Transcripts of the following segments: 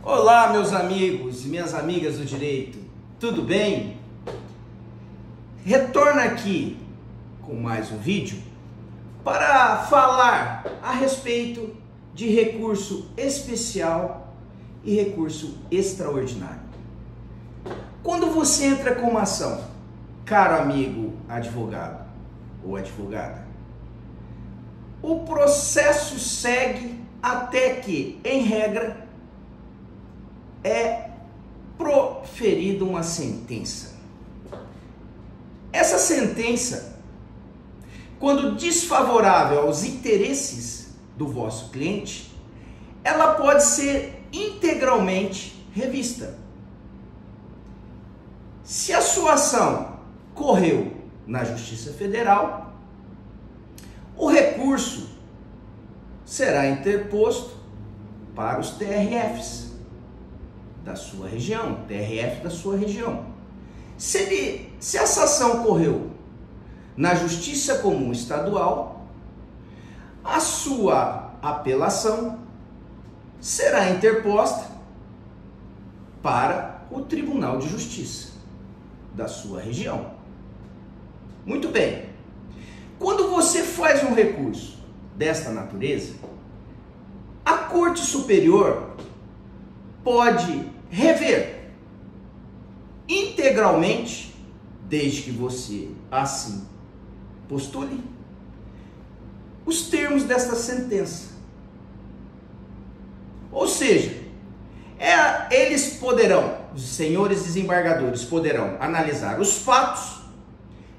Olá, meus amigos e minhas amigas do direito, tudo bem? Retorno aqui com mais um vídeo para falar a respeito de recurso especial e recurso extraordinário. Quando você entra com uma ação, caro amigo advogado ou advogada, o processo segue até que, em regra, é proferida uma sentença. Essa sentença, quando desfavorável aos interesses do vosso cliente, ela pode ser integralmente revista. Se a sua ação correu na Justiça Federal, o recurso será interposto para os TRFs da sua região, TRF da sua região. Se essa ação correu na Justiça Comum Estadual, a sua apelação será interposta para o Tribunal de Justiça da sua região. Muito bem. Quando você faz um recurso desta natureza, a Corte Superior pode rever integralmente, desde que você assim postule, os termos desta sentença. Ou seja, eles poderão, os senhores desembargadores poderão analisar os fatos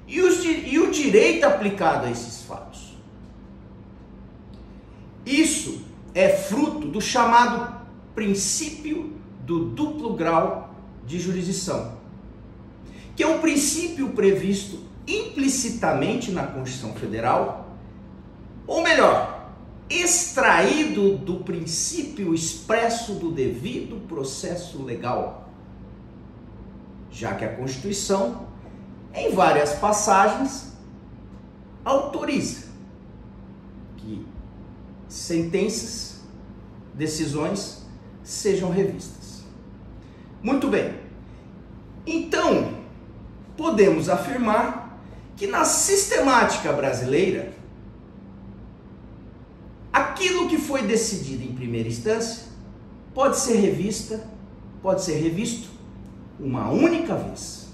e o direito aplicado a esses fatos. Isso é fruto do chamado princípio do duplo grau de jurisdição, que é um princípio previsto implicitamente na Constituição Federal, ou melhor, extraído do princípio expresso do devido processo legal, já que a Constituição, em várias passagens, autoriza que sentenças, decisões sejam revistas. Muito bem. Então, podemos afirmar que na sistemática brasileira, aquilo que foi decidido em primeira instância pode ser revisto uma única vez.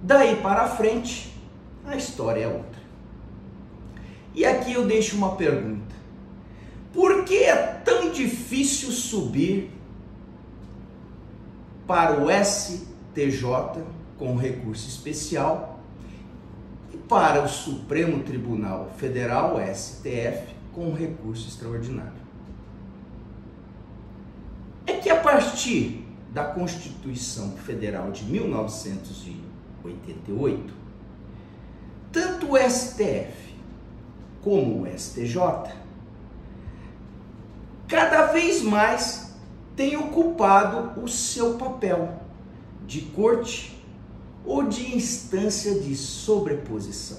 Daí para frente, a história é outra. E aqui eu deixo uma pergunta. Por que é tão difícil subir para o STJ com recurso especial e para o Supremo Tribunal Federal, STF, com recurso extraordinário? É que a partir da Constituição Federal de 1988, tanto o STF como o STJ cada vez mais tem ocupado o seu papel de corte ou de instância de sobreposição.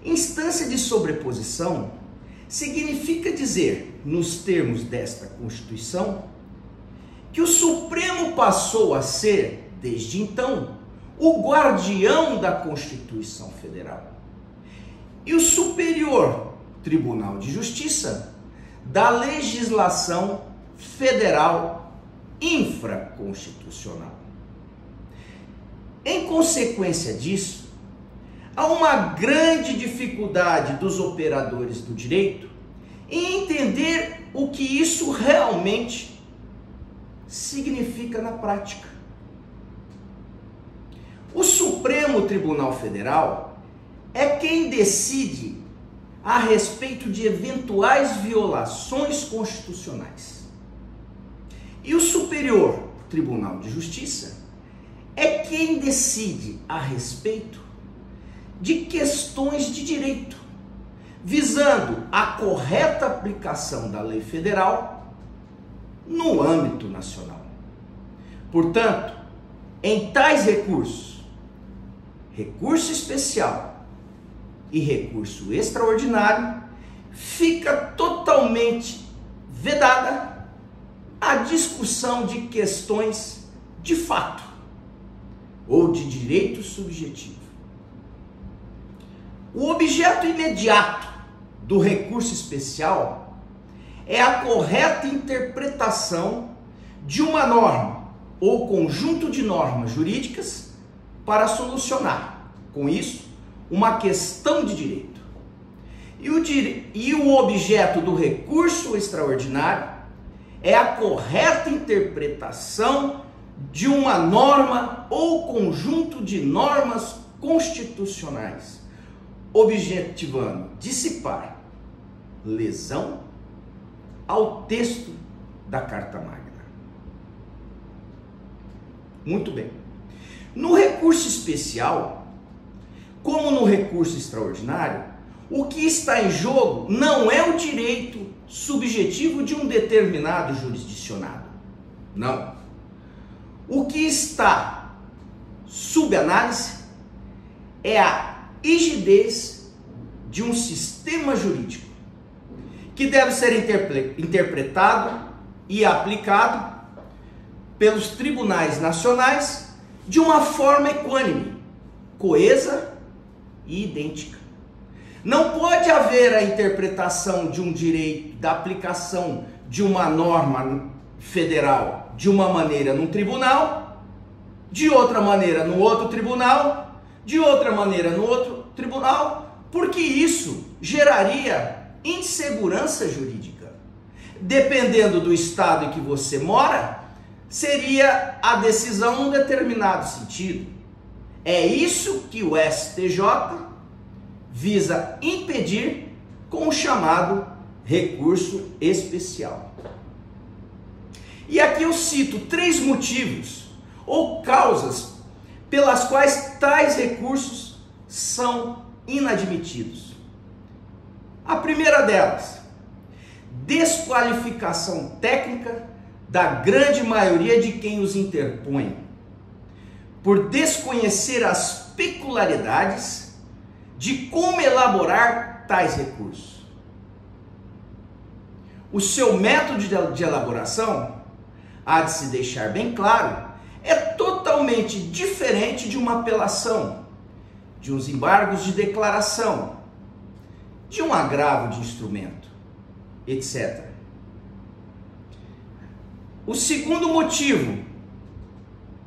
Instância de sobreposição significa dizer, nos termos desta Constituição, que o Supremo passou a ser, desde então, o guardião da Constituição Federal e o Superior Tribunal de Justiça da legislação federal infraconstitucional. Em consequência disso, há uma grande dificuldade dos operadores do direito em entender o que isso realmente significa na prática. O Supremo Tribunal Federal é quem decide a respeito de eventuais violações constitucionais. E o Superior Tribunal de Justiça é quem decide a respeito de questões de direito, visando a correta aplicação da lei federal no âmbito nacional. Portanto, em tais recursos, recurso especial e recurso extraordinário, fica totalmente totalmente vedada a discussão de questões de fato ou de direito subjetivo. O objeto imediato do recurso especial é a correta interpretação de uma norma ou conjunto de normas jurídicas para solucionar, com isso, uma questão de direito. E o objeto do recurso extraordinário é a correta interpretação de uma norma ou conjunto de normas constitucionais, objetivando dissipar lesão ao texto da Carta Magna. Muito bem. No recurso especial, como no recurso extraordinário, o que está em jogo não é o direito subjetivo de um determinado jurisdicionado. Não. O que está sob análise é a rigidez de um sistema jurídico que deve ser interpretado e aplicado pelos tribunais nacionais de uma forma equânime, coesa e idêntica. Não pode haver a interpretação de um direito, da aplicação de uma norma federal de uma maneira num tribunal, de outra maneira no outro tribunal, de outra maneira no outro tribunal, porque isso geraria insegurança jurídica. Dependendo do estado em que você mora, seria a decisão num determinado sentido. É isso que o STJ visa impedir com o chamado recurso especial. E aqui eu cito 3 motivos ou causas pelas quais tais recursos são inadmitidos. A primeira delas, desqualificação técnica da grande maioria de quem os interpõe, por desconhecer as peculiaridades de como elaborar tais recursos. O seu método de elaboração, há de se deixar bem claro, é totalmente diferente de uma apelação, de uns embargos de declaração, de um agravo de instrumento, etc. O segundo motivo,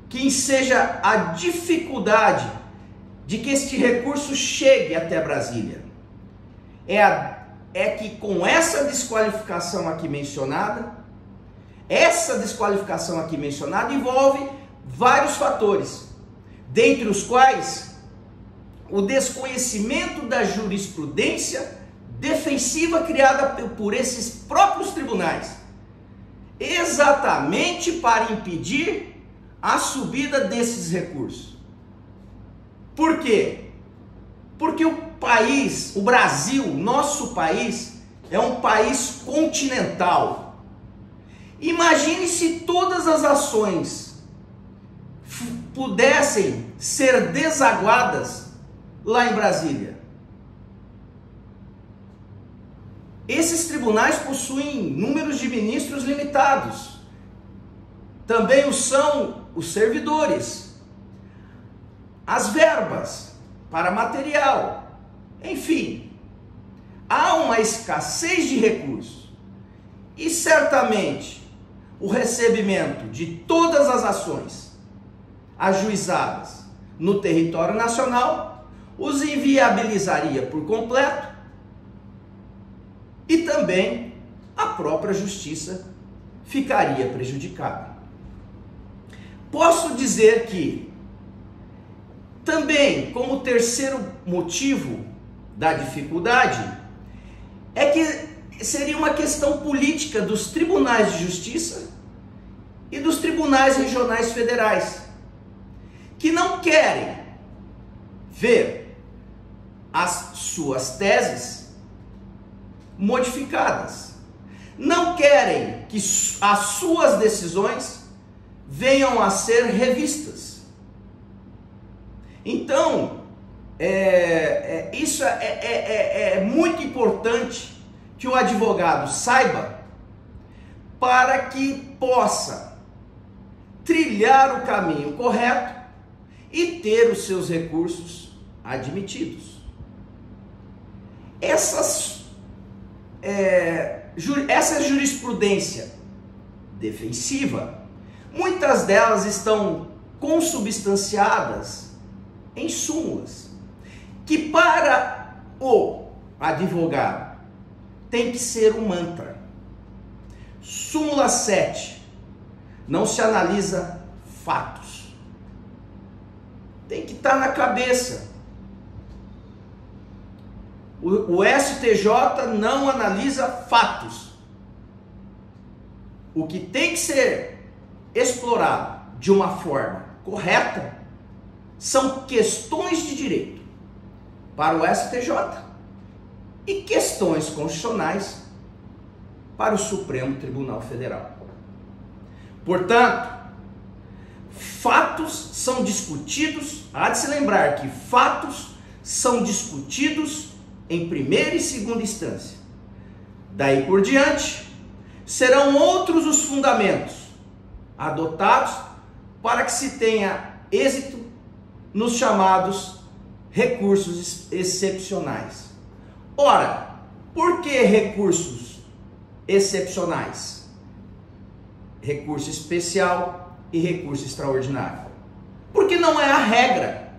que enseja a dificuldade de que este recurso chegue até Brasília, é que com essa desqualificação aqui mencionada, envolve vários fatores, dentre os quais o desconhecimento da jurisprudência defensiva criada por esses próprios tribunais, exatamente para impedir a subida desses recursos. Por quê? Porque o Brasil, nosso país, é um país continental. Imagine se todas as ações pudessem ser desaguadas lá em Brasília. Esses tribunais possuem números de ministros limitados. Também o são os servidores, as verbas para material, enfim. Há uma escassez de recursos e certamente o recebimento de todas as ações ajuizadas no território nacional os inviabilizaria por completo e também a própria justiça ficaria prejudicada. Posso dizer que também, como terceiro motivo da dificuldade, é que seria uma questão política dos tribunais de justiça e dos tribunais regionais federais, que não querem ver as suas teses modificadas, não querem que as suas decisões venham a ser revistas. Então, isso é muito importante que o advogado saiba para que possa trilhar o caminho correto e ter os seus recursos admitidos. Essa jurisprudência defensiva, muitas delas estão consubstanciadas em súmulas, que para o advogado tem que ser um mantra. Súmula 7. Não se analisa fatos. Tem que estar na cabeça. O STJ não analisa fatos. O que tem que ser explorado de uma forma correta são questões de direito para o STJ e questões constitucionais para o Supremo Tribunal Federal. Portanto, fatos são discutidos, há de se lembrar que fatos são discutidos em primeira e segunda instância. Daí por diante, serão outros os fundamentos adotados para que se tenha êxito nos chamados recursos excepcionais. Ora, por que recursos excepcionais? Recurso especial e recurso extraordinário. Porque não é a regra.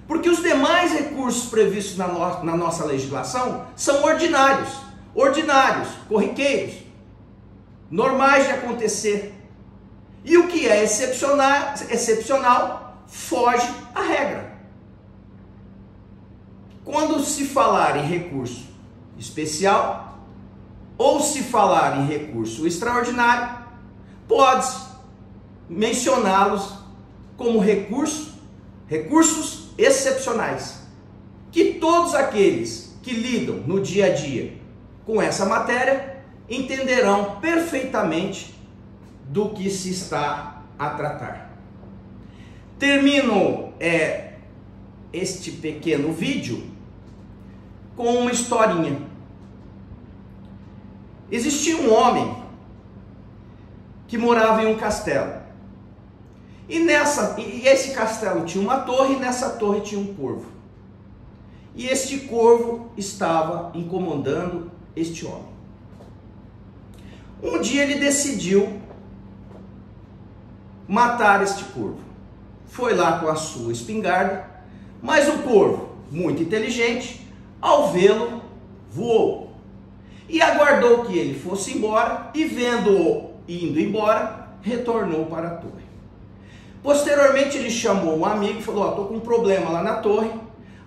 Porque os demais recursos previstos na nossa legislação são ordinários, corriqueiros, normais de acontecer. E o que é excepcional foge à regra. Quando se falar em recurso especial ou se falar em recurso extraordinário, pode-se mencioná-los como recursos excepcionais, que todos aqueles que lidam no dia a dia com essa matéria entenderão perfeitamente do que se está a tratar. Termino este pequeno vídeo com uma historinha. Existia um homem que morava em um castelo. E esse castelo tinha uma torre, e nessa torre tinha um corvo. E este corvo estava incomodando este homem. Um dia ele decidiu matar este corvo. Foi lá com a sua espingarda, mas o corvo, muito inteligente, ao vê-lo, voou. E aguardou que ele fosse embora, e vendo-o indo embora, retornou para a torre. Posteriormente ele chamou um amigo e falou: estou com um problema lá na torre,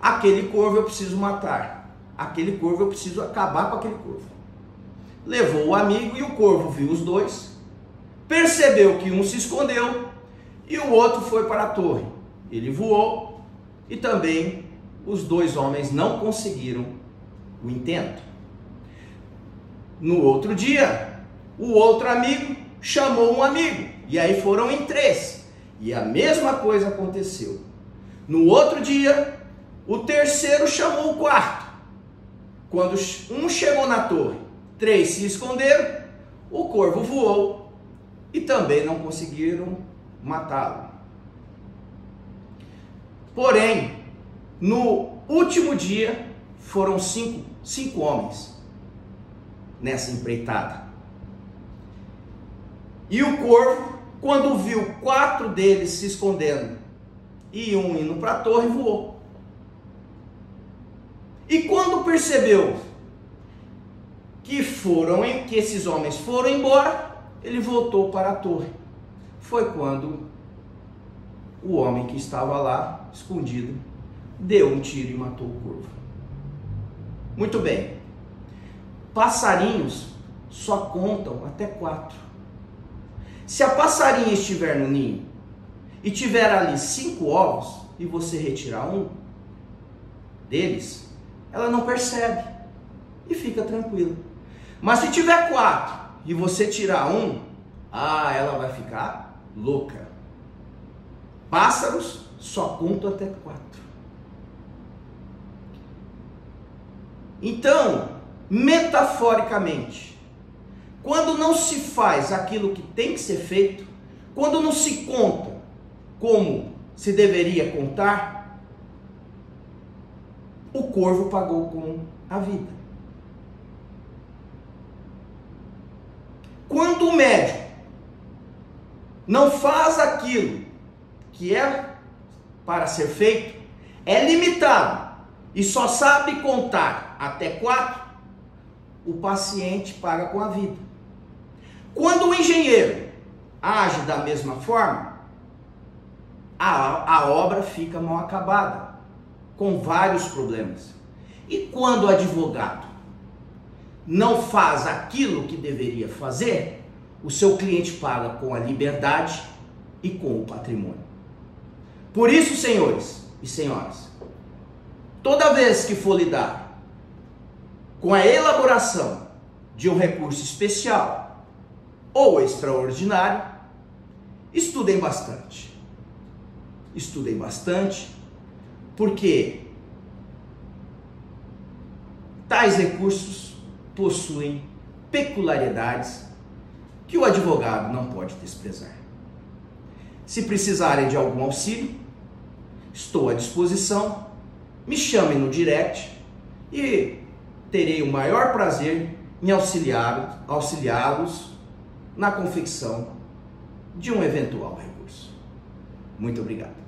aquele corvo eu preciso matar, aquele corvo eu preciso acabar com aquele corvo. Levou o amigo e o corvo viu os dois, percebeu que um se escondeu e o outro foi para a torre. Ele voou e também os dois homens não conseguiram o intento. No outro dia, o outro amigo chamou um amigo e aí foram em 3. E a mesma coisa aconteceu. No outro dia, o terceiro chamou o quarto. Quando um chegou na torre, 3 se esconderam, o corvo voou e também não conseguiram matá-lo. Porém, no último dia, foram cinco homens nessa empreitada. E o corvo, quando viu 4 deles se escondendo e um indo para a torre, voou. E quando percebeu que esses homens foram embora, ele voltou para a torre. Foi quando o homem que estava lá, escondido, deu um tiro e matou o corvo. Muito bem. Passarinhos só contam até 4. Se a passarinha estiver no ninho e tiver ali 5 ovos e você retirar um deles, ela não percebe e fica tranquila. Mas se tiver 4 e você tirar um, ela vai ficar louca. Pássaros só contam até 4. Então, metaforicamente, quando não se faz aquilo que tem que ser feito, quando não se conta como se deveria contar, o corvo pagou com a vida. Quando o médico não faz aquilo que é para ser feito, é limitado e só sabe contar até 4, o paciente paga com a vida. Quando o engenheiro age da mesma forma, a obra fica mal acabada, com vários problemas. E quando o advogado não faz aquilo que deveria fazer, o seu cliente paga com a liberdade e com o patrimônio. Por isso, senhores e senhoras, toda vez que for lidar com a elaboração de um recurso especial ou extraordinário, estudem bastante. Estudem bastante, porque tais recursos possuem peculiaridades que o advogado não pode desprezar. Se precisarem de algum auxílio, estou à disposição. Me chamem no direct e terei o maior prazer em auxiliá-los na confecção de um eventual recurso. Muito obrigado.